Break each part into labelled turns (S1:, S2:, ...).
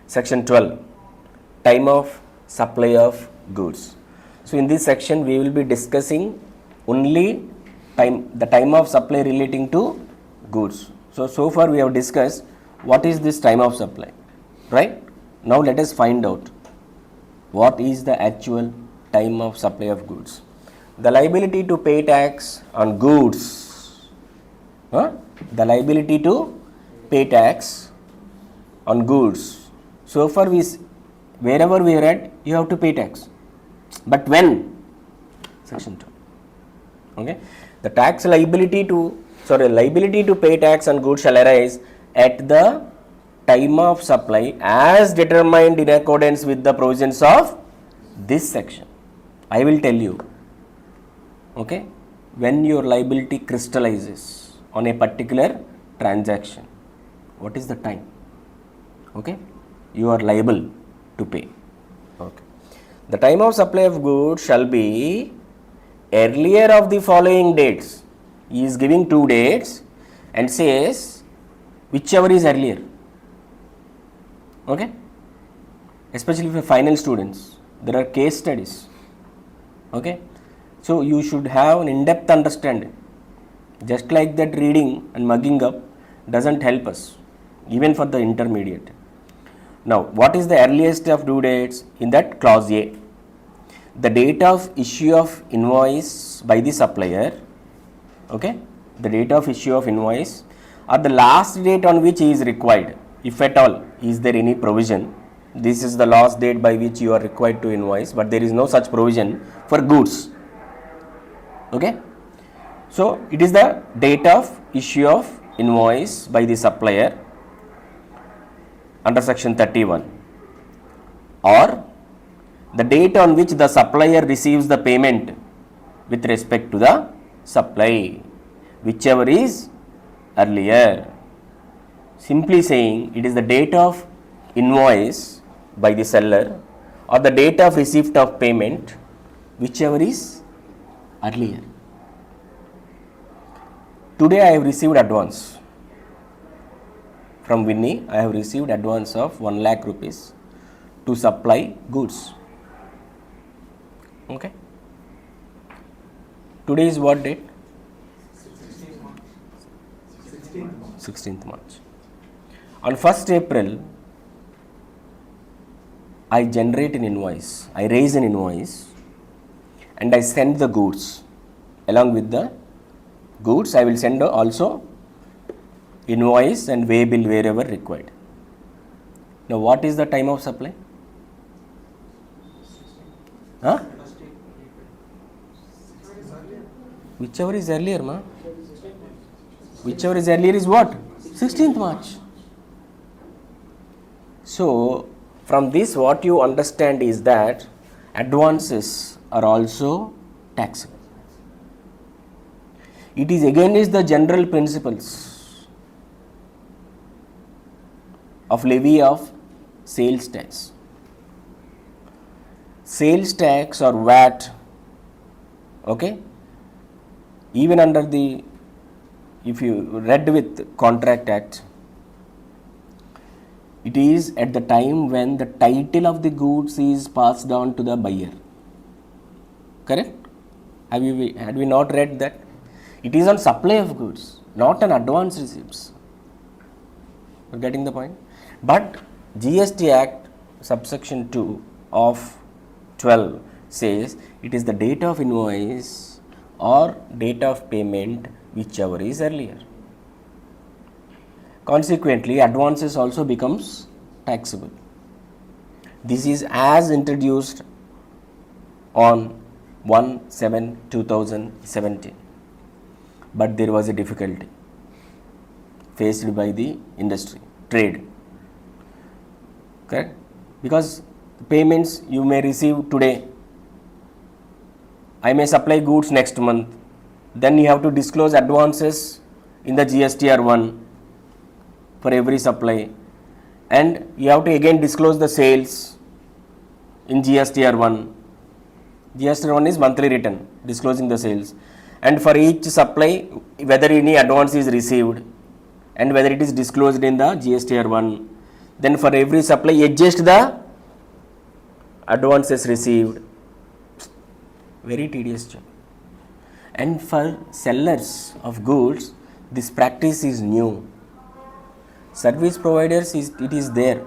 S1: Section 12, time of supply of goods. So in this section we will be discussing only the time of supply relating to goods. So far we have discussed what is this time of supply, right? Now let us find out what is the actual time of supply of goods. The liability to pay tax on goods, the liability to pay tax on goods. So far wherever we read, you have to pay tax. But when? Section 2. Okay. The tax liability to pay tax on goods shall arise at the time of supply as determined in accordance with the provisions of this section. I will tell you, okay, when your liability crystallizes on a particular transaction, what is the time? Okay, you are liable to pay. Okay. The time of supply of goods shall be earlier of the following dates. He is giving 2 dates and says whichever is earlier. Okay, especially for final students, there are case studies. Okay, so you should have an in-depth understanding. Just like that, reading and mugging up doesn't help us, even for the intermediate. Now, what is the earliest of due dates? In that clause A, the date of issue of invoice by the supplier, okay, the date of issue of invoice, or the last date on which he is required, if at all, is there any provision? This is the last date by which you are required to invoice, but there is no such provision for goods. Okay, so it is the date of issue of invoice by the supplier under section 31, or the date on which the supplier receives the payment with respect to the supply, whichever is earlier. Simply saying, it is the date of invoice by the seller or the date of receipt of payment, whichever is earlier. Today I have received advance from Winnie. I have received advance of 1 lakh rupees to supply goods. Okay. Today is what date? 16th March. On 1st April, I generate an invoice, I raise an invoice and I send the goods. Along with the goods, I will send also invoice and way bill wherever required. Now, what is the time of supply? Huh? Whichever is earlier, ma. Whichever is earlier is what? 16th March. So, from this what you understand is that advances are also taxable. It is against the general principles of levy of sales tax. Sales tax or VAT, okay, even under the, if you read with Contract Act, it is at the time when the title of the goods is passed on to the buyer. Correct? Had we not read that? It is on supply of goods, not on advance receipts. You are getting the point? But GST Act subsection 2 of 12 says it is the date of invoice or date of payment, whichever is earlier. Consequently, advances also becomes taxable. This is as introduced on 1/7/2017, but there was a difficulty faced by the industry, trade. Correct? Because payments you may receive today, I may supply goods next month, then you have to disclose advances in the GSTR1 for every supply, and you have to again disclose the sales in GSTR1. GSTR1 is monthly return disclosing the sales, and for each supply whether any advance is received and whether it is disclosed in the GSTR1. Then for every supply, adjust the advances received. Very tedious job. And for sellers of goods, this practice is new. Service providers, it is there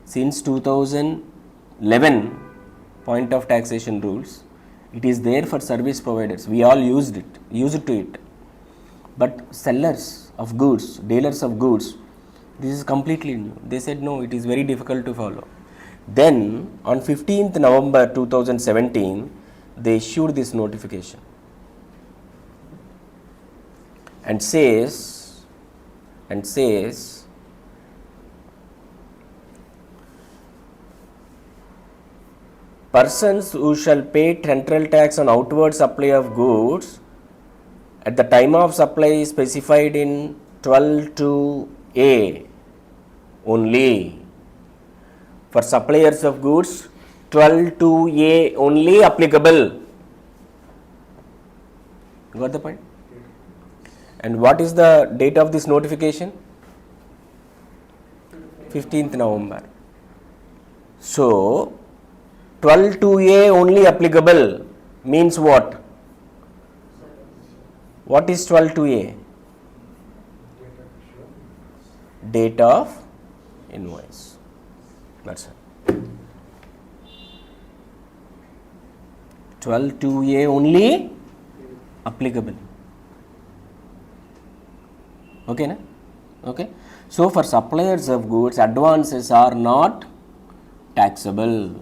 S1: since 2011 point of taxation rules. It is there for service providers. We all used to it. But sellers of goods, dealers of goods, this is completely new. They said no, it is very difficult to follow. Then on 15th November 2017, they issued this notification and says persons who shall pay central tax on outward supply of goods at the time of supply specified in 12(2)(a) only. For suppliers of goods, 12(2)(a) only applicable. Got the point? And what is the date of this notification? 15th November. So, 12(2)(a) only applicable means what? What is 12(2)(a)? Date of invoice. That's it. 12(2)(a) only applicable. Okay, na? Okay. So for suppliers of goods, advances are not taxable.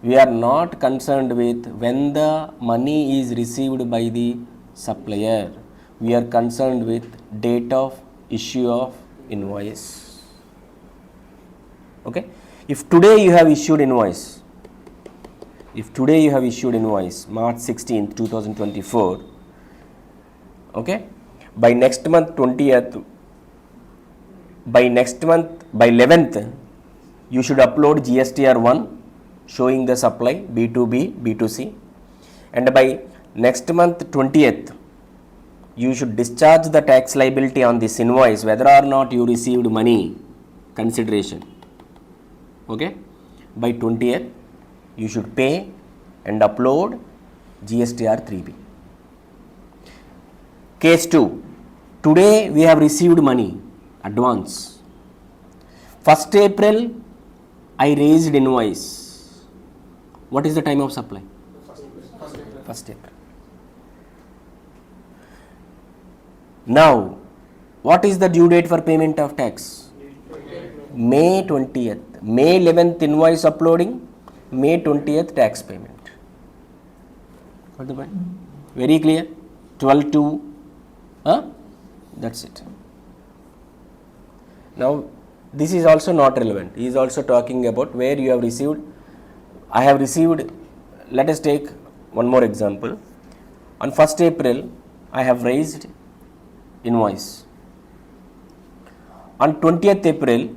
S1: We are not concerned with when the money is received by the supplier. We are concerned with date of issue of invoice. Okay. If today you have issued invoice, March 16th, 2024, okay, by next month 20th, by 11th, you should upload GSTR1 showing the supply B2B, B2C, and by next month 20th, you should discharge the tax liability on this invoice whether or not you received money consideration. Okay, by 20th, you should pay and upload GSTR 3B. Case 2. Today we have received money, advance. 1st April, I raised invoice. What is the time of supply? 1st April. Now, what is the due date for payment of tax? May 20th. May 11th invoice uploading, May 20th tax payment. Got the point? Very clear? 12(2). That's it. Now, this is also not relevant. He is also talking about where you have received. I have received, let us take one more example. On 1st April, I have raised invoice. On 20th April,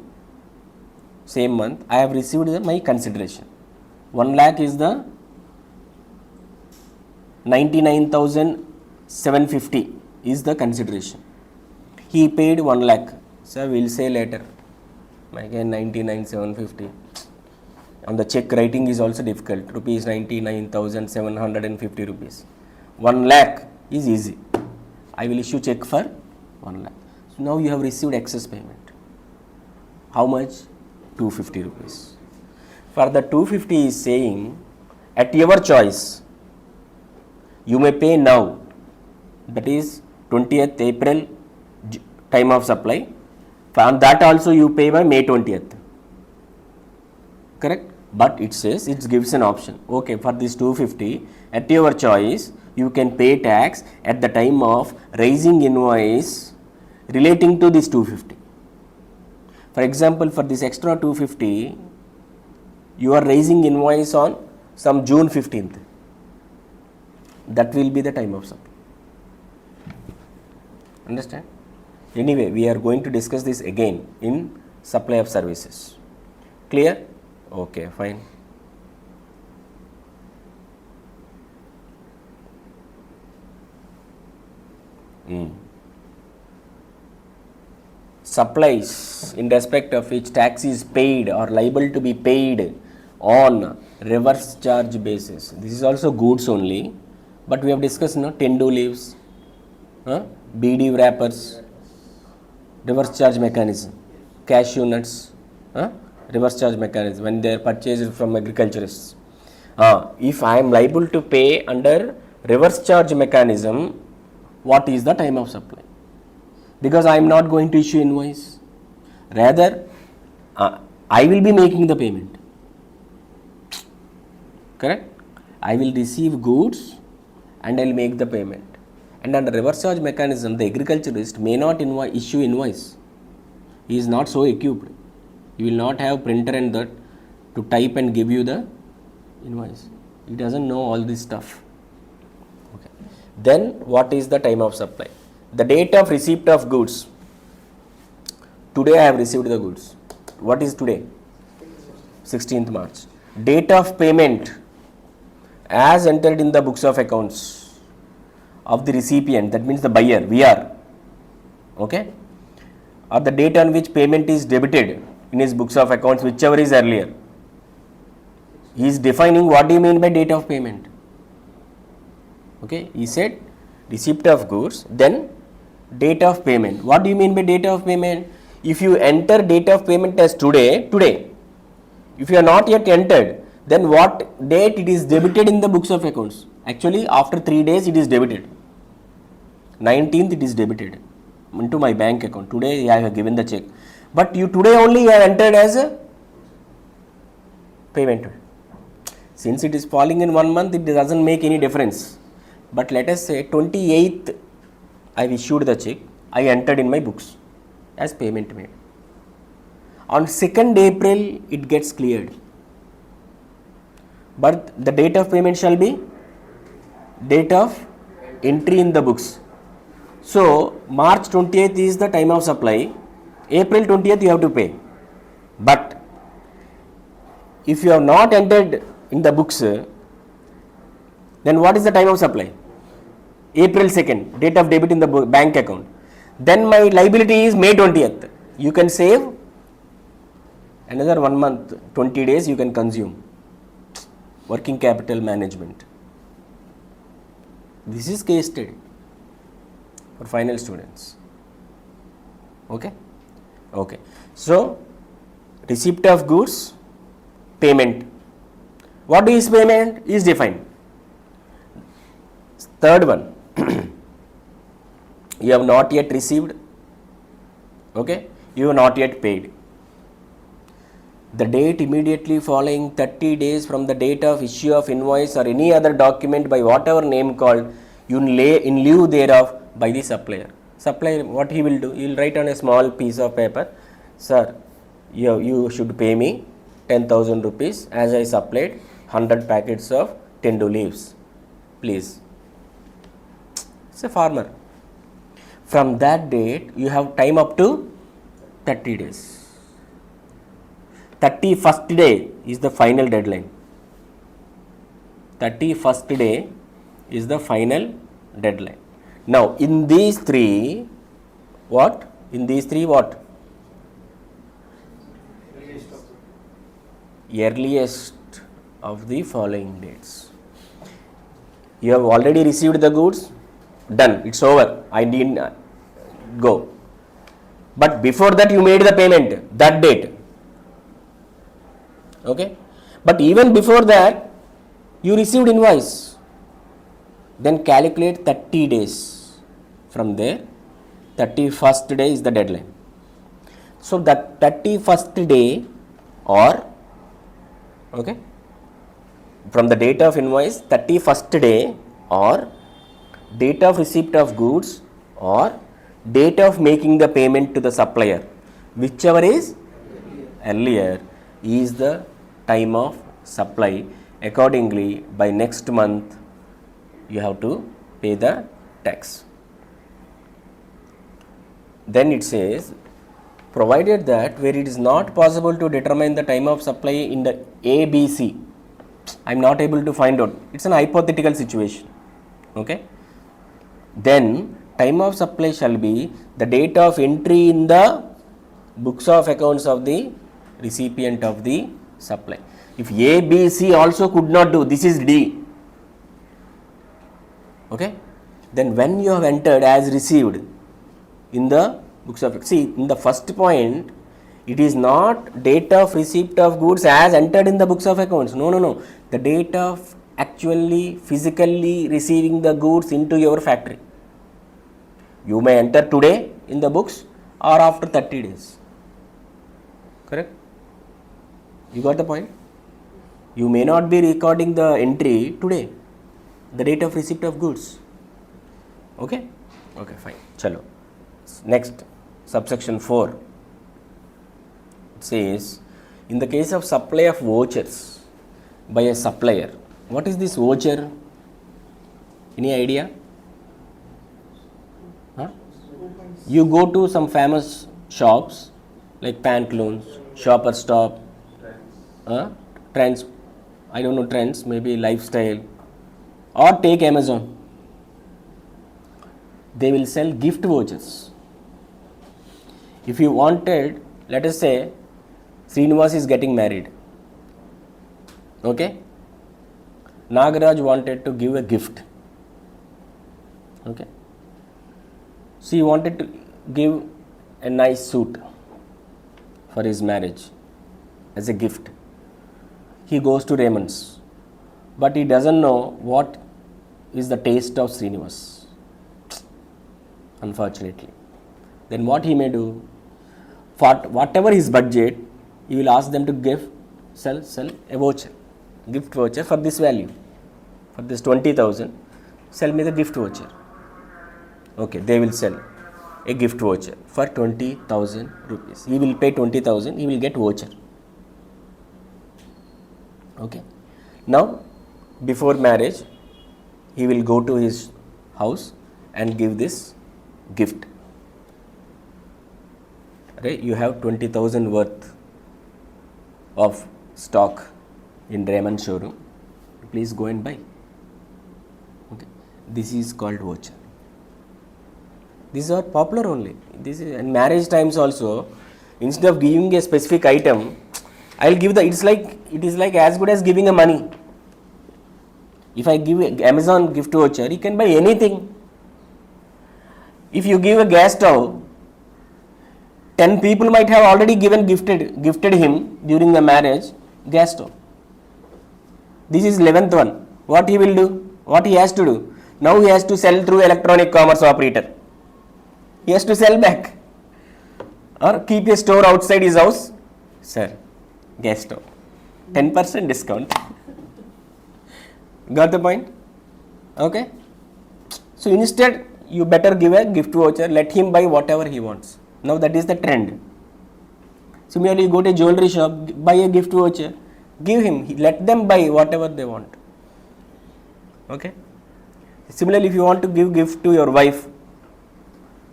S1: same month, I have received my consideration. 1 lakh is the 99,750 is the consideration. He paid 1 lakh. Sir, we will say later. Again 99,750. On the check writing is also difficult. Rupees 99,750 rupees. 1 lakh is easy. I will issue check for 1 lakh. So now you have received excess payment. How much? 250 rupees. For the 250 is saying, at your choice, you may pay now. That is 20th April time of supply. On that also you pay by May 20th. Correct? But it says, it gives an option. Okay, for this 250, at your choice, you can pay tax at the time of raising invoice relating to this 250. For example, for this extra 250, you are raising invoice on some June 15th. That will be the time of supply. Understand? Anyway, we are going to discuss this again in supply of services. Clear? Okay, fine. supplies in respect of which tax is paid or liable to be paid on reverse charge basis. This is also goods only, but we have discussed, no, Tendu leaves, BD wrappers, reverse charge mechanism, cashew nuts, reverse charge mechanism when they are purchased from agriculturists. If I am liable to pay under reverse charge mechanism, what is the time of supply? Because I am not going to issue invoice, rather I will be making the payment. Correct? I will receive goods and I will make the payment. And under reverse charge mechanism, the agriculturist may not issue invoice. He is not so equipped. He will not have printer and that to type and give you the invoice. He doesn't know all this stuff. Okay. Then what is the time of supply? The date of receipt of goods. Today I have received the goods. What is today? 16th March. Date of payment as entered in the books of accounts of the recipient, that means the buyer, VR. Okay? Or the date on which payment is debited in his books of accounts, whichever is earlier. He is defining what do you mean by date of payment. Okay? He said receipt of goods, then date of payment. What do you mean by date of payment? If you enter date of payment as today, if you are not yet entered, then what date it is debited in the books of accounts? Actually, after 3 days it is debited. 19th it is debited into my bank account. Today I have given the check. But you today only have entered as a payment. Since it is falling in 1 month, it doesn't make any difference. But let us say 28th I have issued the check, I entered in my books as payment made. On 2nd April it gets cleared. But the date of payment shall be date of entry in the books. So March 20th is the time of supply, April 20th you have to pay. But if you have not entered in the books, then what is the time of supply? April 2nd, date of debit in the bank account. Then my liability is May 20th. You can save another 1 month, 20 days you can consume. Working capital management. This is case study for final students. Okay? Okay. So, receipt of goods, payment. What is payment? Is defined. Third one. You have not yet received. Okay? You have not yet paid. The date immediately following 30 days from the date of issue of invoice or any other document by whatever name called in lieu thereof by the supplier. Supplier, what he will do? He will write on a small piece of paper, sir, you should pay me 10,000 rupees as I supplied 100 packets of Tendu leaves. Please. It's a farmer. From that date, you have time up to 30 days. 31st day is the final deadline. 31st day is the final deadline. Now, in these three, what? In these three, what? Earliest of the following dates. You have already received the goods, done, it's over, I didn't go. But before that you made the payment, that date. Okay? But even before that, you received invoice. Then calculate 30 days from there. 31st day is the deadline. So that 31st day or, okay, from the date of invoice, 31st day or date of receipt of goods or date of making the payment to the supplier, whichever is earlier, is the time of supply. Accordingly, by next month you have to pay the tax. Then it says, provided that where it is not possible to determine the time of supply in the ABC, I am not able to find out, it's an hypothetical situation. Okay? Then time of supply shall be the date of entry in the books of accounts of the recipient of the supply. If A, B, C also could not do, this is D. Okay? Then when you have entered as received in the books of, see, in the first point, it is not date of receipt of goods as entered in the books of accounts. No, no, no. The date of actually physically receiving the goods into your factory. You may enter today in the books or after 30 days. Correct? You got the point? You may not be recording the entry today, the date of receipt of goods. Okay? Okay, fine. Chalo. Next, subsection 4. It says, in the case of supply of vouchers by a supplier, what is this voucher? Any idea? Huh? You go to some famous shops like Pantaloons, Shopper Stop, Trends, I don't know, Trends, maybe Lifestyle, or take Amazon. They will sell gift vouchers. If you wanted, let us say, Srinivas is getting married. Okay? Nagaraj wanted to give a gift. Okay? So he wanted to give a nice suit for his marriage as a gift. He goes to Raymond's, but he doesn't know what is the taste of Srinivas, unfortunately. Then what he may do, for whatever his budget, he will ask them to sell a voucher, gift voucher for this value, for this 20,000, sell me the gift voucher. Okay, they will sell a gift voucher for 20,000 rupees. He will pay 20,000, he will get voucher. Okay. Now, before marriage, he will go to his house and give this gift. Right? You have 20,000 worth of stock in Raymond showroom. Please go and buy. Okay. This is called voucher. These are popular only. This is in marriage times also. Instead of giving a specific item, I will give it is like as good as giving a money. If I give a Amazon gift voucher, he can buy anything. If you give a gas stove, 10 people might have already gifted him during the marriage gas stove. This is 11th one. What he will do? What he has to do? Now he has to sell through electronic commerce operator. He has to sell back or keep a store outside his house. Sir, gas stove, 10% discount. Got the point? Okay. So instead, you better give a gift voucher. Let him buy whatever he wants. Now that is the trend. Similarly, you go to a jewelry shop, buy a gift voucher. Give him. Let them buy whatever they want. Okay. Similarly, if you want to give gift to your wife,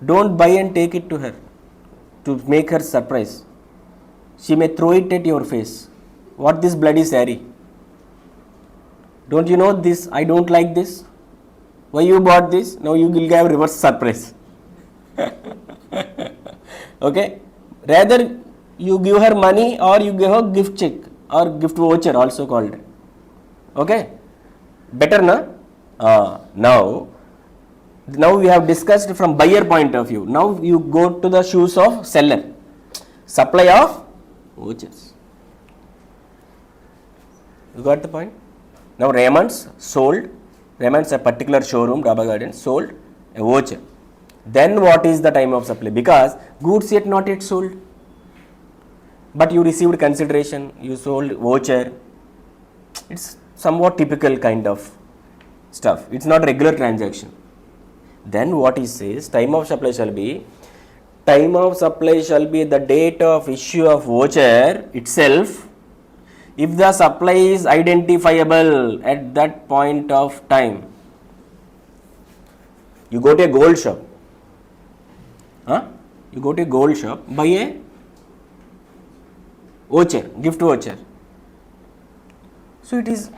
S1: don't buy and take it to her to make her surprise. She may throw it at your face. What this bloody saree? Don't you know this? I don't like this. Why you bought this? Now you will have reverse surprise. Okay. Rather you give her money or you give her gift check or gift voucher also called. Okay. Better na? Now we have discussed from buyer point of view. Now you go to the shoes of seller. Supply of vouchers. You got the point? Now Raymond's sold, Raymond's a particular showroom, Rabba Gardens, sold a voucher. Then what is the time of supply? Because goods yet not yet sold. But you received consideration, you sold voucher. It's somewhat typical kind of stuff. It's not regular transaction. Then what he says, time of supply shall be the date of issue of voucher itself if the supply is identifiable at that point of time. You go to a gold shop. You go to a gold shop, buy a voucher, gift voucher. So it is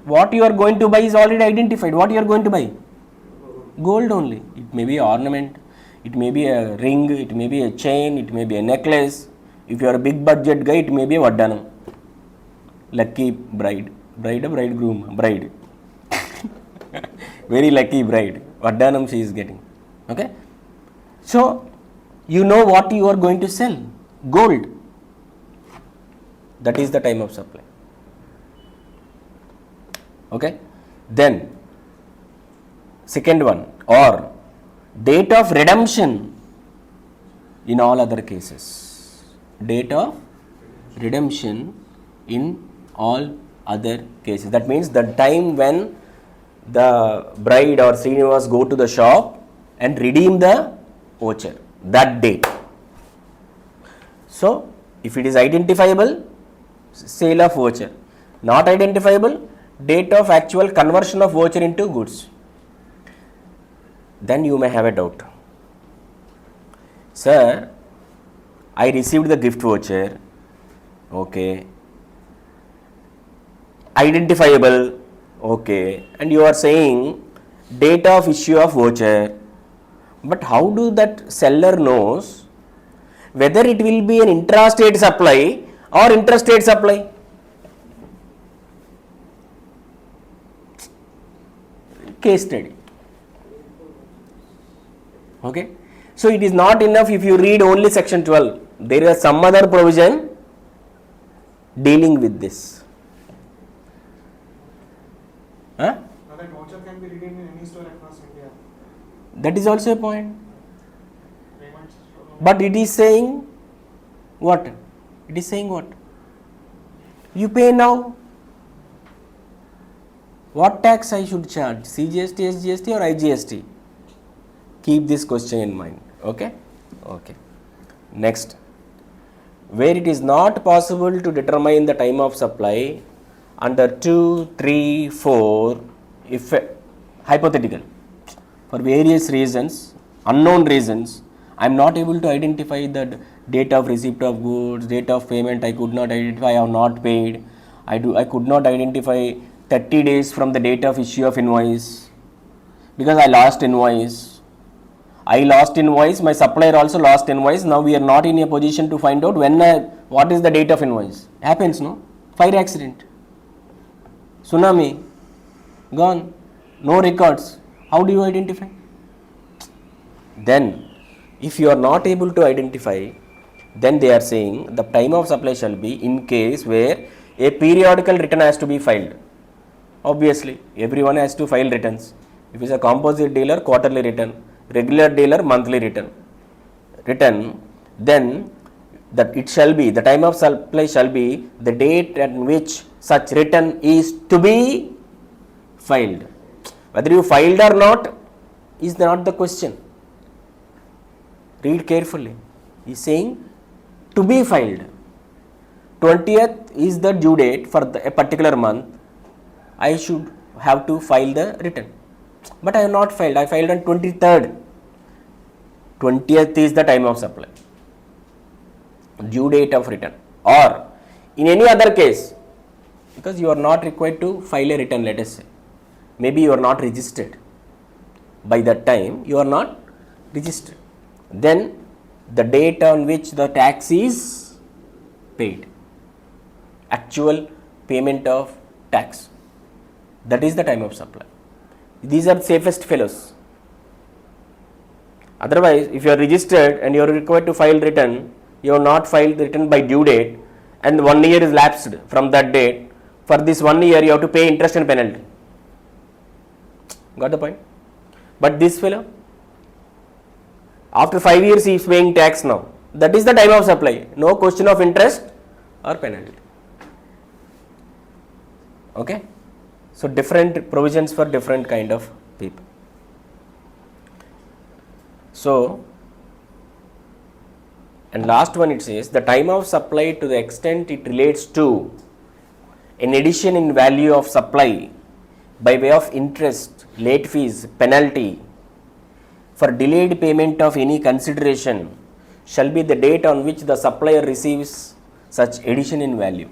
S1: what you are going to buy is already identified. What you are going to buy? Gold only. It may be ornament, It may be a ring, it may be a chain, it may be a necklace. If you are a big budget guy, it may be a vaddanam. Lucky bride. Bride or bridegroom? Bride. Very lucky bride. Vaddanam she is getting. Okay? So, you know what you are going to sell. Gold. That is the time of supply. Okay? Then, second one, or date of redemption in all other cases. Date of redemption in all other cases. That means the time when the bride or Srinivas go to the shop and redeem the voucher. That date. So, if it is identifiable, sale of voucher. Not identifiable, date of actual conversion of voucher into goods. Then you may have a doubt. Sir, I received the gift voucher. Okay. Identifiable. Okay. And you are saying date of issue of voucher. But how do that seller knows whether it will be an intrastate supply or interstate supply? Case study. Okay. So it is not enough if you read only section 12. There is some other provision dealing with this. Huh?
S2: Now that voucher can be redeemed in any store across India.
S1: That is also a point. But it is saying what? It is saying what? You pay now. What tax I should charge? CGST, SGST or IGST? Keep this question in mind. Okay? Okay. Next. Where it is not possible to determine the time of supply under 2, 3, 4, if hypothetical, for various reasons, unknown reasons, I am not able to identify the date of receipt of goods, date of payment I could not identify, I have not paid, I could not identify 30 days from the date of issue of invoice because I lost invoice. I lost invoice, my supplier also lost invoice. Now we are not in a position to find out what is the date of invoice. Happens, no? Fire accident, tsunami, gone, no records. How do you identify? Then, if you are not able to identify, then they are saying the time of supply shall be in case where a periodical return has to be filed. Obviously, everyone has to file returns. If it is a composite dealer, quarterly return. Regular dealer, monthly return. Then that it shall be, the time of supply shall be the date at which such return is to be filed. Whether you filed or not is not the question. Read carefully. He is saying to be filed. 20th is the due date for a particular month. I should have to file the return. But I have not filed. I filed on 23rd. 20th is the time of supply. Due date of return. Or in any other case, because you are not required to file a return, let us say. Maybe you are not registered. By that time, you are not registered. Then the date on which the tax is paid. Actual payment of tax. That is the time of supply. These are safest fellows. Otherwise, if you are registered and you are required to file return, you have not filed return by due date and 1 year is lapsed from that date. For this 1 year, you have to pay interest and penalty. Got the point? But this fellow, after 5 years, he is paying tax now. That is the time of supply. No question of interest or penalty. Okay? So, different provisions for different kind of people. So, and last one it says, the time of supply to the extent it relates to an addition in value of supply by way of interest, late fees, penalty for delayed payment of any consideration shall be the date on which the supplier receives such addition in value.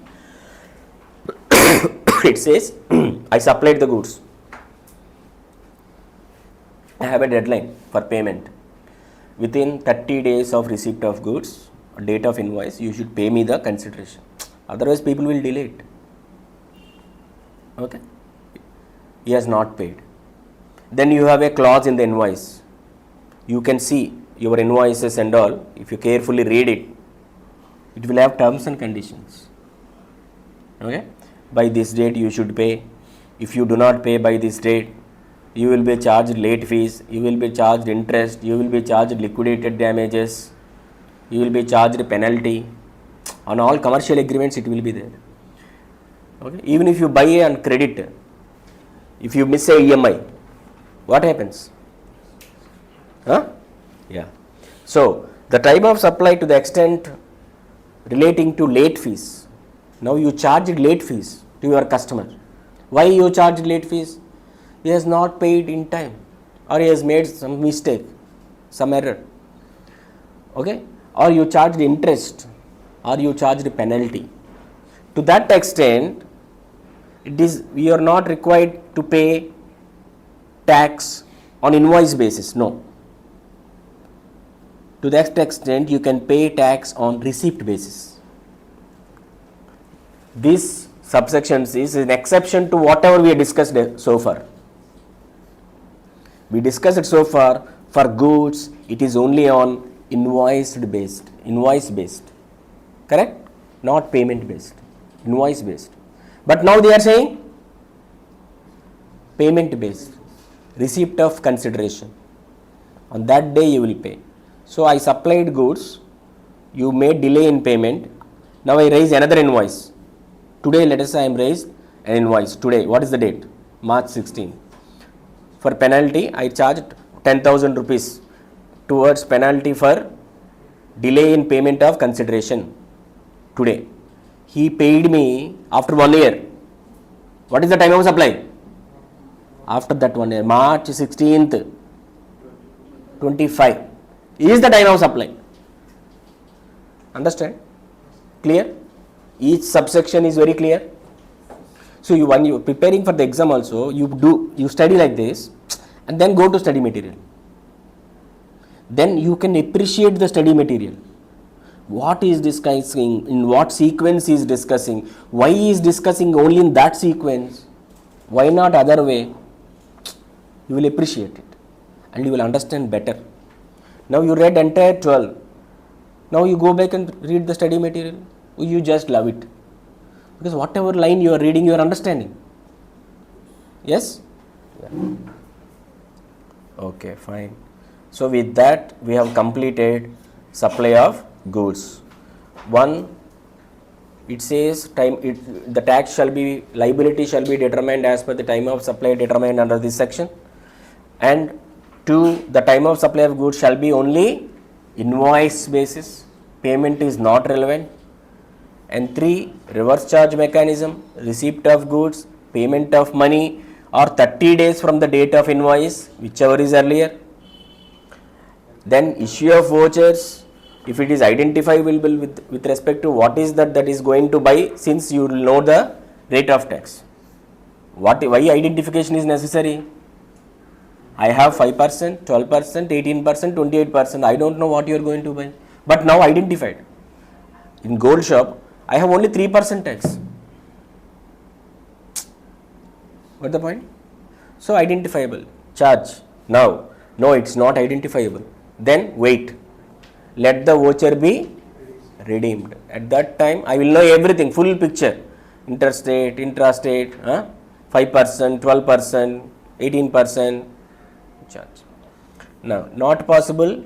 S1: It says, I supplied the goods. I have a deadline for payment. within 30 days of receipt of goods, date of invoice, you should pay me the consideration. Otherwise, people will delay it. Okay? He has not paid. Then you have a clause in the invoice. You can see your invoices and all. If you carefully read it, it will have terms and conditions. Okay? By this date you should pay. If you do not pay by this date, you will be charged late fees, you will be charged interest, you will be charged liquidated damages, you will be charged penalty. On all commercial agreements it will be there. Okay? Even if you buy on credit, if you miss a EMI, what happens? Huh? Yeah. So, the type of supply to the extent relating to late fees. Now you charge late fees to your customer. Why you charge late fees? He has not paid in time, or he has made some mistake, some error. Okay? Or you charged interest, or you charged penalty. To that extent, we are not required to pay tax on invoice basis. No. To that extent, you can pay tax on receipt basis. This subsection is an exception to whatever we have discussed so far. We discussed it so far. For goods, it is only on invoice based. Correct? Not payment based. Invoice based. But now they are saying payment based. Receipt of consideration. On that day you will pay. So I supplied goods. You made delay in payment. Now I raise another invoice. Today, let us say I am raised an invoice. Today, what is the date? March 16. For penalty, I charged 10,000 rupees towards penalty for delay in payment of consideration. Today, he paid me after 1 year. What is the time of supply? After that 1 year, March 16th, 25 is the time of supply. Understand? Clear? Each subsection is very clear. So when you are preparing for the exam also, you study like this and then go to study material. Then you can appreciate the study material. What is discussing, in what sequence he is discussing, why he is discussing only in that sequence, why not other way. You will appreciate it and you will understand better. Now you read entire 12. Now you go back and read the study material. You just love it. Because whatever line you are reading, you are understanding. Yes? Yeah. Okay, fine. So with that, we have completed supply of goods. 1, it says the tax shall be, liability shall be determined as per the time of supply determined under this section. And 2, the time of supply of goods shall be only invoice basis. Payment is not relevant. And 3, reverse charge mechanism, receipt of goods, payment of money or 30 days from the date of invoice, whichever is earlier. Then issue of vouchers, if it is identifiable with respect to what is that is going to buy, since you will know the rate of tax. Why identification is necessary? I have 5%, 12%, 18%, 28%. I don't know what you are going to buy. But now identified. In gold shop, I have only 3% tax. What the point? So identifiable. Charge. Now, no, it's not identifiable. Then wait. Let the voucher be redeemed. At that time, I will know everything, full picture. Interstate, intrastate, 5%, 12%, 18% charge. Now, not possible.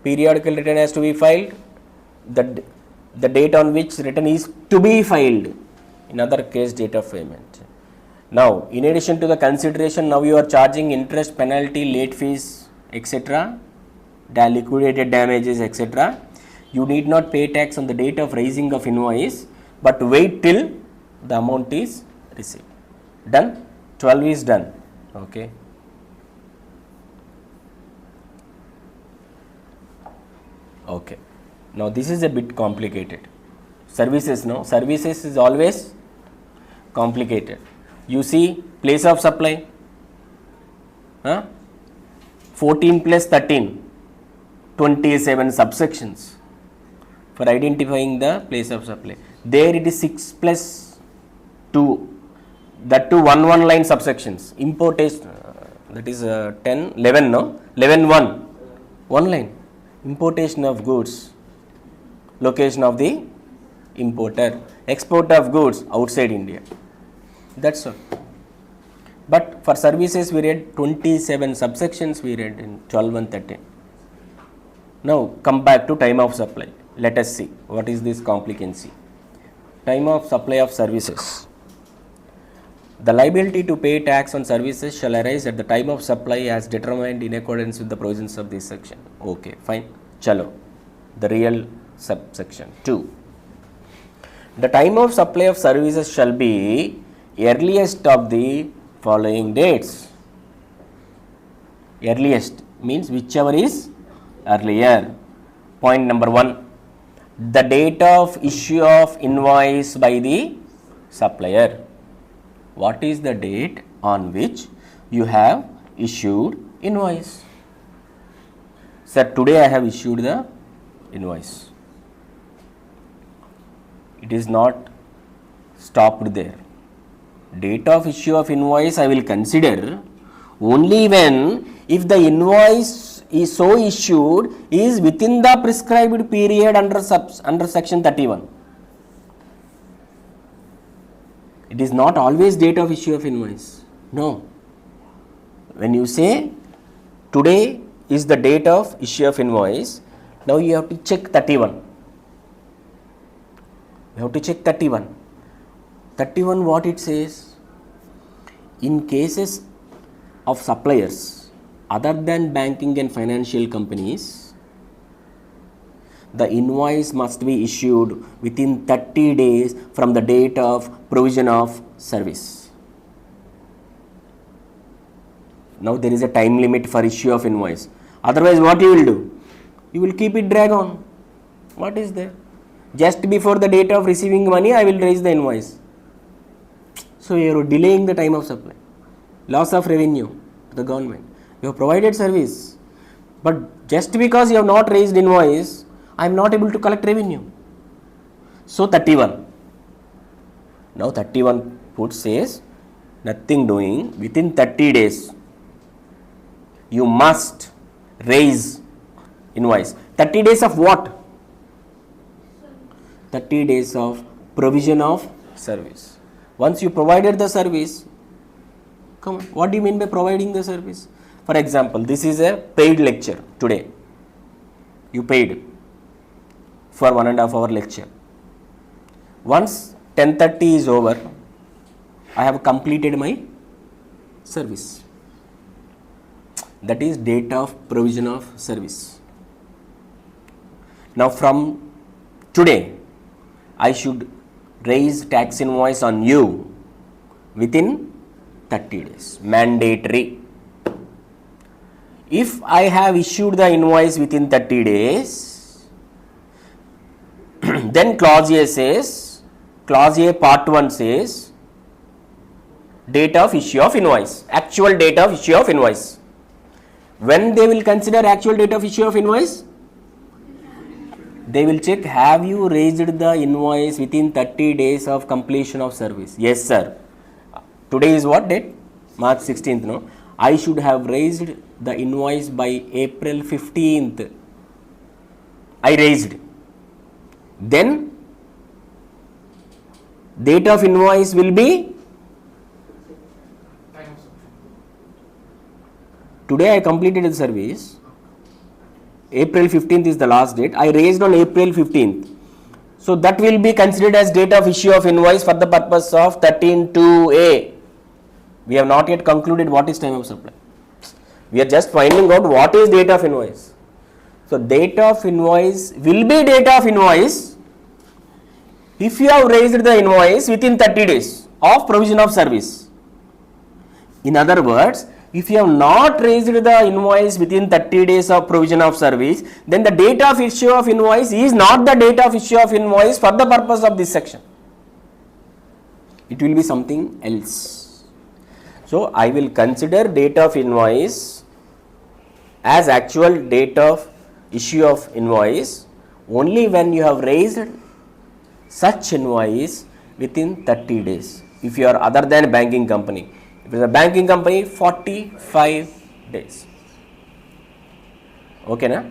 S1: Periodical return has to be filed. The date on which return is to be filed. In other case, date of payment. Now, in addition to the consideration, now you are charging interest, penalty, late fees, etc., liquidated damages, etc. You need not pay tax on the date of raising of invoice, but wait till the amount is received. Done? 12 is done. Okay. Okay. Now this is a bit complicated. Services, no? Services is always complicated. You see, place of supply, 14 plus 13, 27 subsections for identifying the place of supply. There it is 6 plus 2, that to one line subsections. Importation, that is 10, 11 no? 11 one line. Importation of goods, location of the importer, export of goods outside India. That's all. But for services we read 27 subsections we read in 12 and 13. Now come back to time of supply. Let us see what is this complicancy. Time of supply of services. The liability to pay tax on services shall arise at the time of supply as determined in accordance with the provisions of this section. Okay, fine. Chalo. The real subsection 2. The time of supply of services shall be earliest of the following dates. Earliest means whichever is earlier. Point number 1. The date of issue of invoice by the supplier. What is the date on which you have issued invoice? Sir, today I have issued the invoice. It is not stopped there. Date of issue of invoice I will consider only when if the invoice is so issued is within the prescribed period under section 31. It is not always date of issue of invoice. No. When you say today is the date of issue of invoice, now you have to check 31. You have to check 31. 31 what it says? In cases of suppliers other than banking and financial companies, the invoice must be issued within 30 days from the date of provision of service. Now there is a time limit for issue of invoice. Otherwise what you will do? You will keep it drag on. What is there? Just before the date of receiving money I will raise the invoice. So you are delaying the time of supply. Loss of revenue to the government. You have provided service, but just because you have not raised invoice, I am not able to collect revenue. So 31. Now 31 put says nothing doing, within 30 days you must raise invoice. 30 days of what? 30 days of provision of service. Once you provided the service, come on, what do you mean by providing the service? For example, this is a paid lecture today. You paid for 1.5 hour lecture. Once 10:30 is over, I have completed my service. That is date of provision of service. Now from today, I should raise tax invoice on you within 30 days. Mandatory. If I have issued the invoice within 30 days, then clause A says, clause A part 1 says, date of issue of invoice, actual date of issue of invoice. When they will consider actual date of issue of invoice? They will check, have you raised the invoice within 30 days of completion of service? Yes, sir. Today is what date? March 16th, no? I should have raised the invoice by April 15th. I raised. Then, date of invoice will be? Today I completed the service. April 15th is the last date. I raised on April 15th. So that will be considered as date of issue of invoice for the purpose of 13(2)(a). We have not yet concluded what is time of supply. We are just finding out what is date of invoice. So date of invoice will be date of invoice if you have raised the invoice within 30 days of provision of service. In other words, if you have not raised the invoice within 30 days of provision of service, then the date of issue of invoice is not the date of issue of invoice for the purpose of this section. It will be something else. So I will consider date of invoice as actual date of issue of invoice only when you have raised such invoice within 30 days. If you are other than banking company, if it is a banking company, 45 days. Okay, na?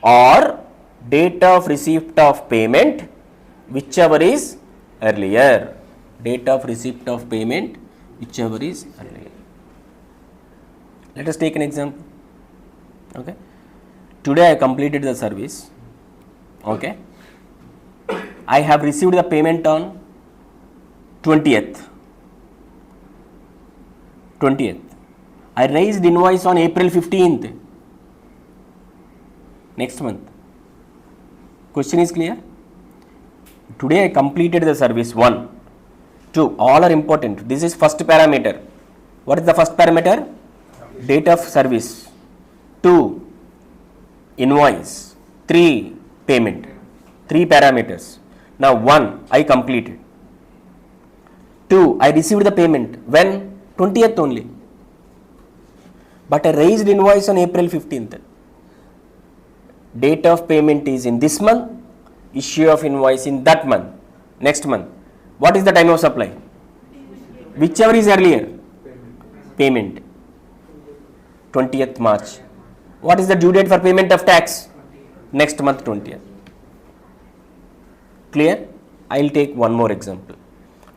S1: Or date of receipt of payment, whichever is earlier. Date of receipt of payment, whichever is earlier. Let us take an example. Okay. Today I completed the service. Okay. I have received the payment on 20th. I raised invoice on April 15th. Next month. Question is clear? Today I completed the service 1. 2. All are important. This is first parameter. What is the first parameter? Date of service. 2. Invoice. 3. Payment. 3 parameters. Now 1. I completed. 2. I received the payment. When? 20th only. But I raised invoice on April 15th. Date of payment is in this month. Issue of invoice in that month. Next month. What is the time of supply? Whichever is earlier. Payment. 20th March. What is the due date for payment of tax? Next month 20th. Clear? I will take one more example.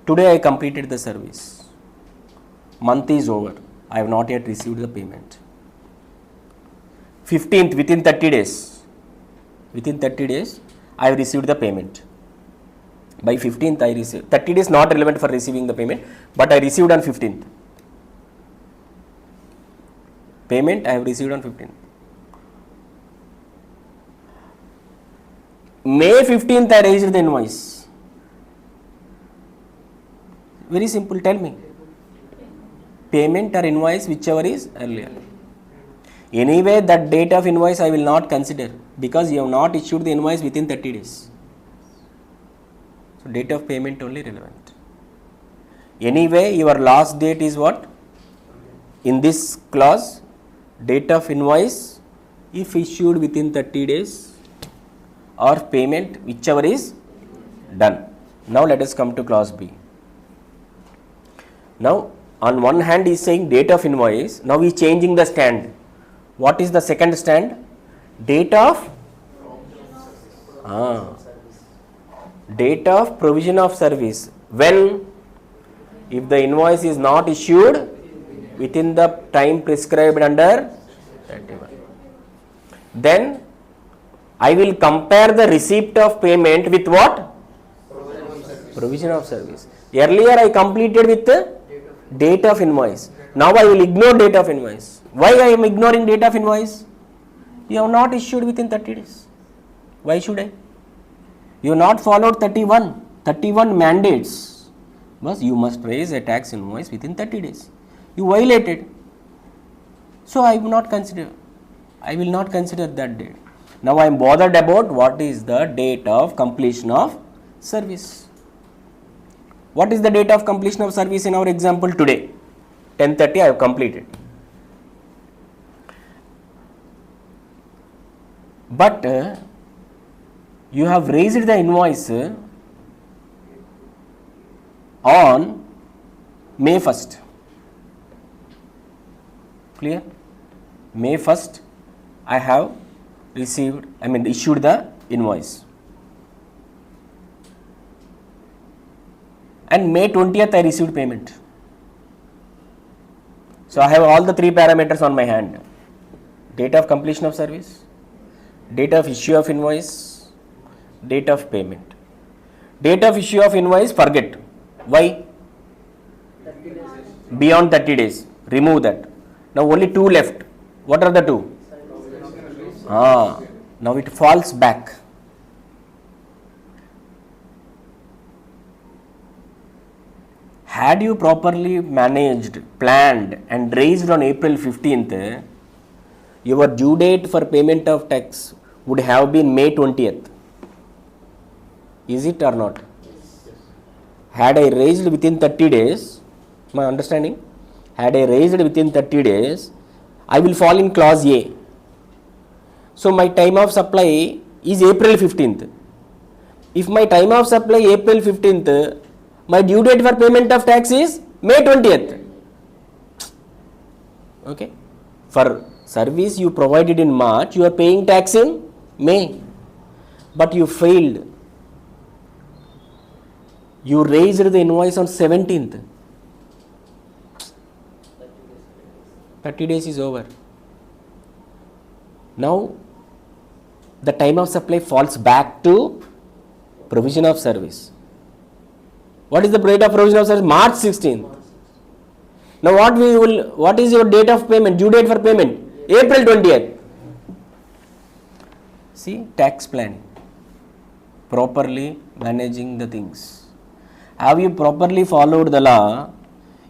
S1: Today I completed the service. Month is over. I have not yet received the payment. 15th, within 30 days. Within 30 days, I have received the payment. By 15th, I received. 30 days not relevant for receiving the payment, but I received on 15th. Payment I have received on 15th. May 15th, I raised the invoice. Very simple, tell me. Payment or invoice, whichever is earlier. Anyway, that date of invoice I will not consider because you have not issued the invoice within 30 days. So, date of payment only relevant. Anyway, your last date is what? In this clause, date of invoice if issued within 30 days or payment whichever is done. Now, let us come to clause B. Now, on one hand he is saying date of invoice, now he is changing the stand. What is the second stand? Date of date of provision of service. When? If the invoice is not issued within the time prescribed under 31. Then I will compare the receipt of payment with what? Provision of service. Earlier I completed with the date of invoice. Now I will ignore date of invoice. Why I am ignoring date of invoice? You have not issued within 30 days. Why should I? You have not followed 31 mandates. But you must raise a tax invoice within 30 days. You violated. So I will not consider that date. Now I am bothered about what is the date of completion of service. What is the date of completion of service in our example today? 10:30 I have completed. But you have raised the invoice on May 1st. Clear? May 1st I have issued the invoice. And May 20th I received payment. So I have all the 3 parameters on my hand. Date of completion of service, date of issue of invoice, date of payment. Date of issue of invoice, forget. Why? Beyond 30 days. Remove that. Now only 2 left. What are the 2? Now it falls back. Had you properly managed, planned and raised on April 15th, your due date for payment of tax would have been May 20th. Is it or not? Had I raised within 30 days, my understanding, had I raised within 30 days, I will fall in clause A. So my time of supply is April 15th. If my time of supply April 15th, my due date for payment of tax is May 20th. Okay. For service you provided in March, you are paying tax in May. But you failed. You raised the invoice on 17th. 30 days is over. Now, the time of supply falls back to provision of service. What is the date of provision of service? March 16th. Now, what is your date of payment, due date for payment? April 20th. See, tax planning. Properly managing the things. Have you properly followed the law,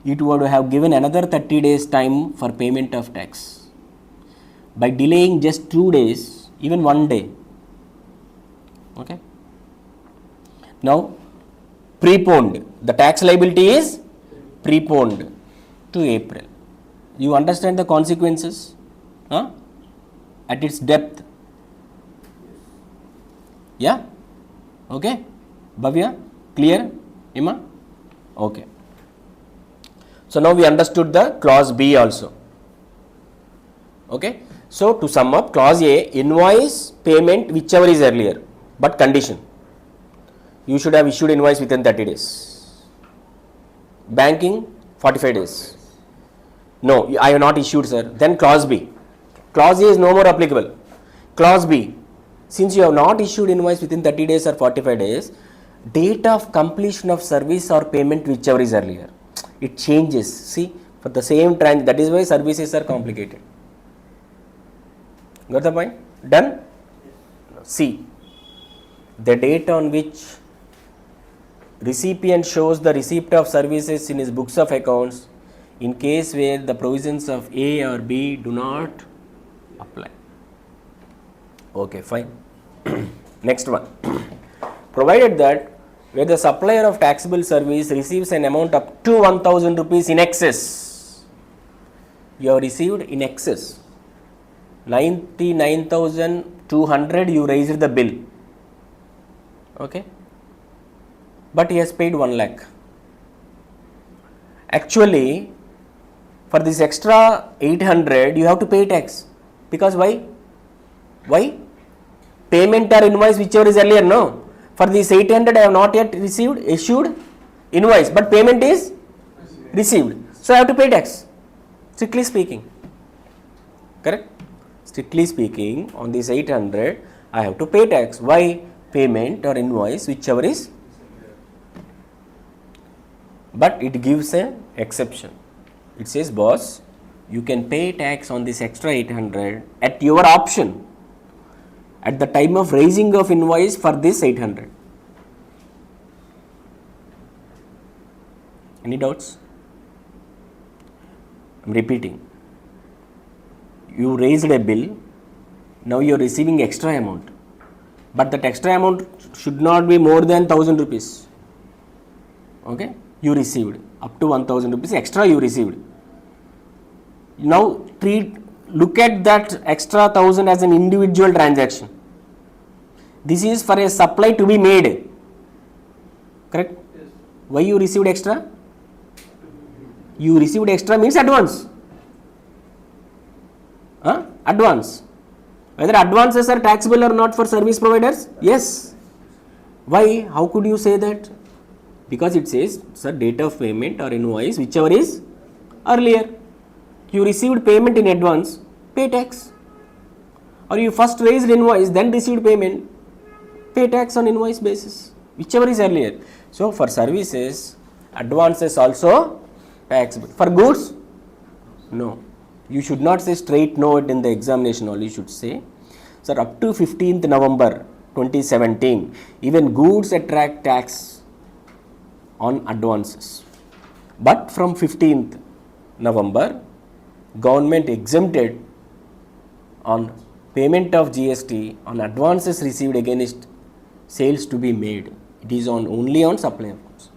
S1: it would have given another 30 days time for payment of tax. By delaying just 2 days, even 1 day. Okay. Now, preponed. The tax liability is preponed to April. You understand the consequences? Huh? At its depth. Yeah? Okay? Bhavya? Clear? Ima? Okay. So now we understood the clause B also. Okay? So to sum up, clause A, invoice payment whichever is earlier, but condition. You should have issued invoice within 30 days. Banking, 45 days. No, I have not issued, sir. Then clause B. Clause A is no more applicable. Clause B, since you have not issued invoice within 30 days or 45 days, date of completion of service or payment whichever is earlier. It changes. See, for the same tranche, that is why services are complicated. Got the point? Done? C. The date on which recipient shows the receipt of services in his books of accounts in case where the provisions of A or B do not apply. Okay, fine. Next one. Provided that where the supplier of taxable service receives an amount up to 1000 rupees in excess, you have received in excess 99,200, you raised the bill. Okay. But he has paid 1 lakh. Actually, for this extra 800, you have to pay tax. Because why? Why? Payment or invoice whichever is earlier, no. For this 800, I have not yet issued invoice, but payment is received. So I have to pay tax. Strictly speaking. Correct? Strictly speaking, on this 800, I have to pay tax. Why? Payment or invoice, whichever is. But it gives an exception. It says, boss, you can pay tax on this extra 800 at your option at the time of raising of invoice for this 800. Any doubts? I am repeating. You raised a bill, now you are receiving extra amount. But that extra amount should not be more than 1000 rupees. Okay? You received up to 1000 rupees extra you received. Now look at that extra 1000 as an individual transaction. This is for a supply to be made. Correct? Yes. Why you received extra? You received extra means advance. Advance. Whether advances are taxable or not for service providers? Yes. Why? How could you say that? Because it says, sir, date of payment or invoice, whichever is earlier. You received payment in advance, pay tax. Or you first raised invoice, then received payment, pay tax on invoice basis, whichever is earlier. So, for services, advances also taxable. For goods, no. You should not say straight no in the examination, only you should say, sir, up to 15th November 2017, even goods attract tax on advances. But from 15th November, government exempted on payment of GST on advances received against sales to be made. It is only on supply of goods.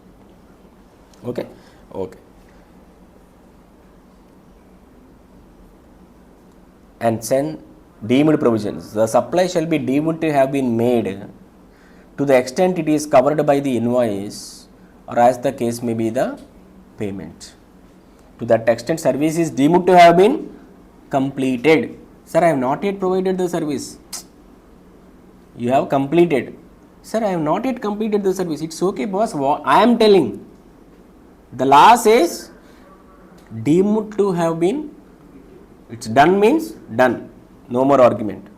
S1: Okay? Okay. And Deemed provisions. The supply shall be deemed to have been made to the extent it is covered by the invoice or as the case may be the payment. To that extent service is deemed to have been completed. Sir, I have not yet provided the service. You have completed. Sir, I have not yet completed the service. It's okay, boss. I am telling. The law says deemed to have been. It's done means done. No more argument.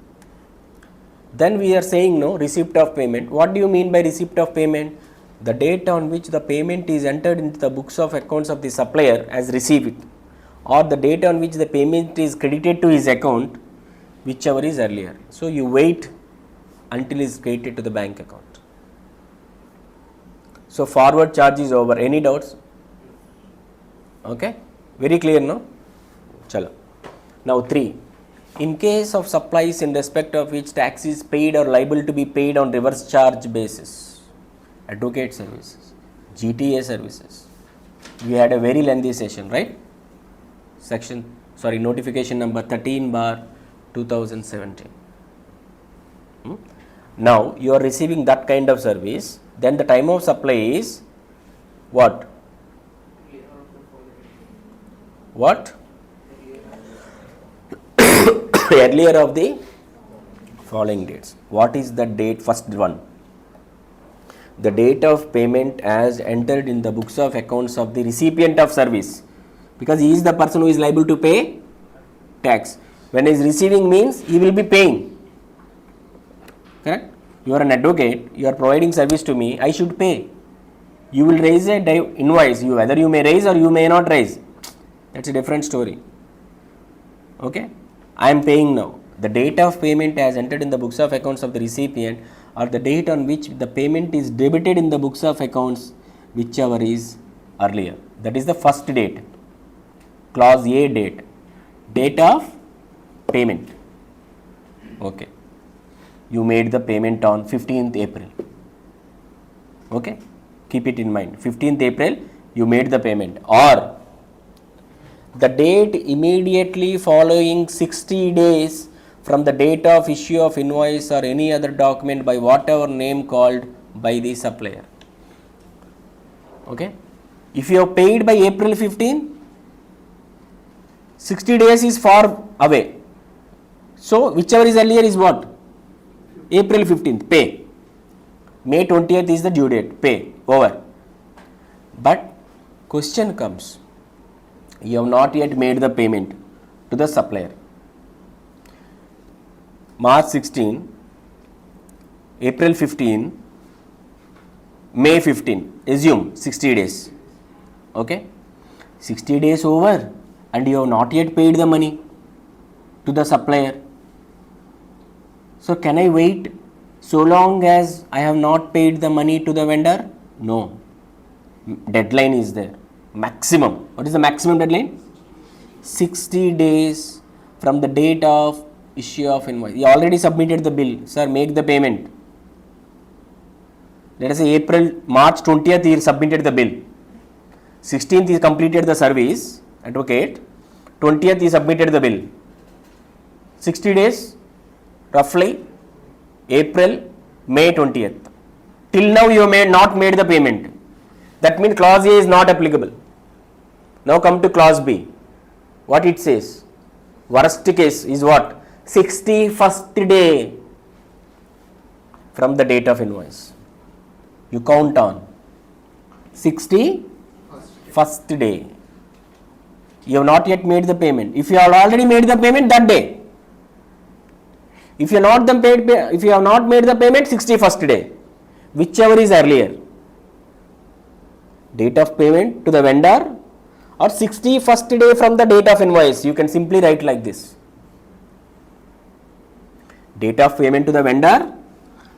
S1: Then we are saying no, receipt of payment. What do you mean by receipt of payment? The date on which the payment is entered into the books of accounts of the supplier as receipt, or the date on which the payment is credited to his account, whichever is earlier. So you wait until it is credited to the bank account. So forward charge is over. Any doubts? Okay, very clear, no? Chalo. Now 3. In case of supplies in respect of which tax is paid or liable to be paid on reverse charge basis, advocate services, GTA services. We had a very lengthy session, right? Notification number 13/2017. Now you are receiving that kind of service, then the time of supply is what? What? Earlier of the following dates. What is the date? First one. The date of payment as entered in the books of accounts of the recipient of service, because he is the person who is liable to pay tax. When he is receiving means he will be paying. Correct? You are an advocate, you are providing service to me, I should pay. You will raise a invoice, whether you may raise or you may not raise. That's a different story. Okay? I am paying now. The date of payment as entered in the books of accounts of the recipient, or the date on which the payment is debited in the books of accounts, whichever is earlier. That is the first date. Clause A date. Date of payment. Okay. You made the payment on 15th April. Okay. Keep it in mind. 15th April, you made the payment. Or the date immediately following 60 days from the date of issue of invoice or any other document by whatever name called by the supplier. Okay. If you have paid by April 15, 60 days is far away. So whichever is earlier is what? April 15th, pay. May 20th is the due date, pay, over. But question comes, you have not yet made the payment to the supplier. March 16, April 15, May 15, assume 60 days. Okay? 60 days over and you have not yet paid the money to the supplier. So can I wait so long as I have not paid the money to the vendor? No. Deadline is there. Maximum. What is the maximum deadline? 60 days from the date of issue of invoice. You already submitted the bill. Sir, make the payment. Let us say March 20th he submitted the bill. 16th he completed the service, advocate. 20th he submitted the bill. 60 days, roughly April, May 20th. Till now you may not made the payment. That means clause A is not applicable. Now come to clause B. What it says? Worst case is what? 61st day from the date of invoice. You count on 61st day. You have not yet made the payment. If you have already made the payment, that day. If you have not made the payment, 61st day. Whichever is earlier. Date of payment to the vendor or 61st day from the date of invoice. You can simply write like this. Date of payment to the vendor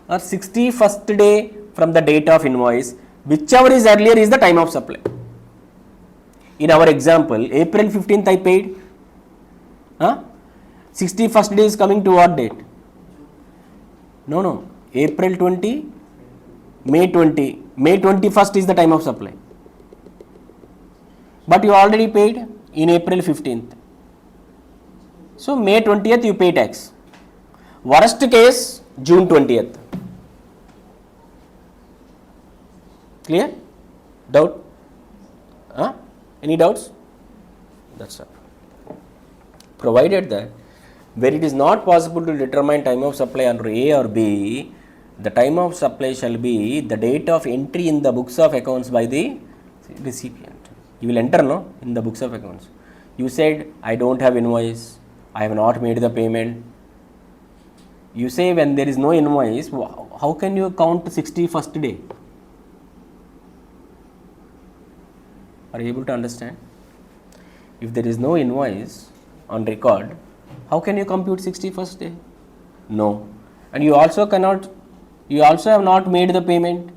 S1: or 61st day from the date of invoice. Whichever is earlier is the time of supply. In our example, April 15th I paid. 61st day is coming to what date? No. April 20, May 20. May 21st is the time of supply. But you already paid in April 15th. So May 20th you pay tax. Worst case June 20th. Clear? Doubt? Any doubts? That's all. Provided that where it is not possible to determine time of supply under A or B, the time of supply shall be the date of entry in the books of accounts by the recipient. You will enter, no, in the books of accounts. You said, I don't have invoice, I have not made the payment. You say when there is no invoice, how can you count 61st day? Are you able to understand? If there is no invoice on record, how can you compute 61st day? No. And you also have not made the payment.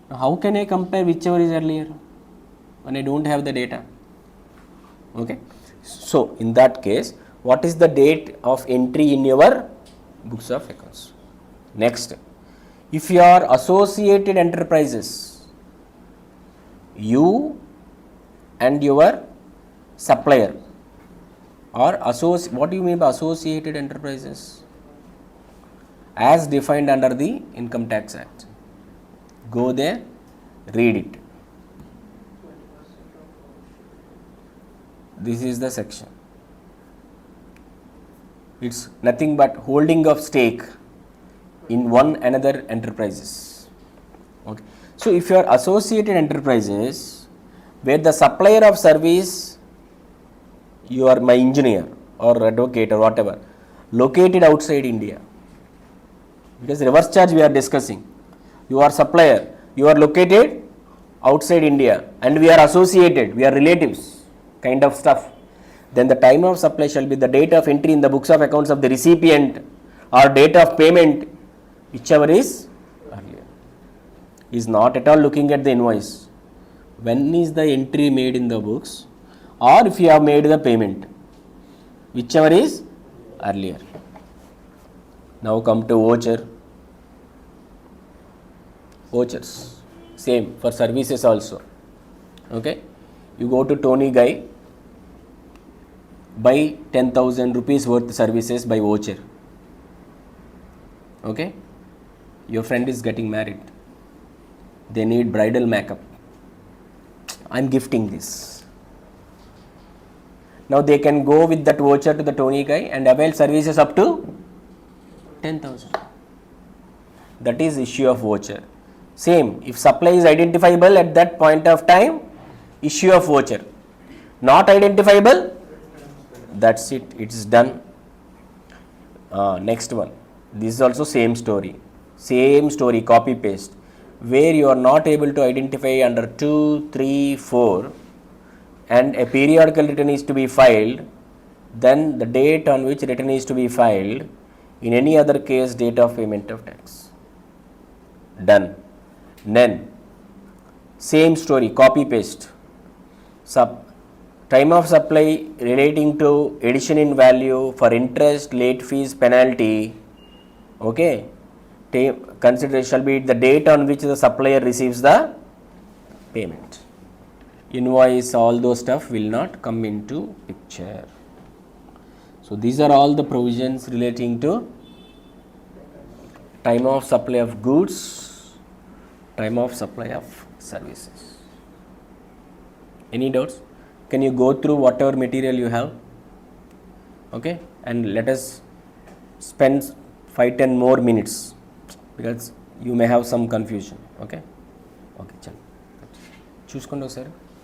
S1: How can I compare whichever is earlier when I don't have the data? Okay. So, in that case, what is the date of entry in your books of accounts? Next, if you are associated enterprises, you and your supplier or what do you mean by associated enterprises? As defined under the Income Tax Act. Go there, read it. This is the section. It's nothing but holding of stake in one another enterprises. Okay. So, if you are associated enterprises where the supplier of service, you are my engineer or advocate or whatever, located outside India, because reverse charge we are discussing, you are supplier, you are located outside India and we are associated, we are relatives kind of stuff, then the time of supply shall be the date of entry in the books of accounts of the recipient or date of payment, whichever is earlier. He is not at all looking at the invoice. When is the entry made in the books, or if you have made the payment, whichever is earlier. Now come to voucher. Vouchers, same for services also. Okay, you go to Tony Guy, buy 10,000 rupees worth services by voucher. Okay, your friend is getting married, they need bridal makeup, I am gifting this. Now they can go with that voucher to the Tony Guy and avail services up to 10,000. That is issue of voucher. Same, if supply is identifiable at that point of time, issue of voucher. Not identifiable, that's it, it's done. Next one, this is also same story, copy paste, where you are not able to identify under 2, 3, 4 and a periodical return is to be filed, then the date on which return is to be filed, in any other case date of payment of tax. Done. Then same story, copy paste, time of supply relating to addition in value for interest, late fees, penalty. Okay, consideration shall be the date on which the supplier receives the payment. Invoice, all those stuff will not come into picture. So these are all the provisions relating to time of supply of goods, time of supply of services. Any doubts? Can you go through whatever material you have? Okay, and let us spend 5-10 more minutes because you may have some confusion. Okay, okay, chalo. చూసుకోండి ఒకసారి.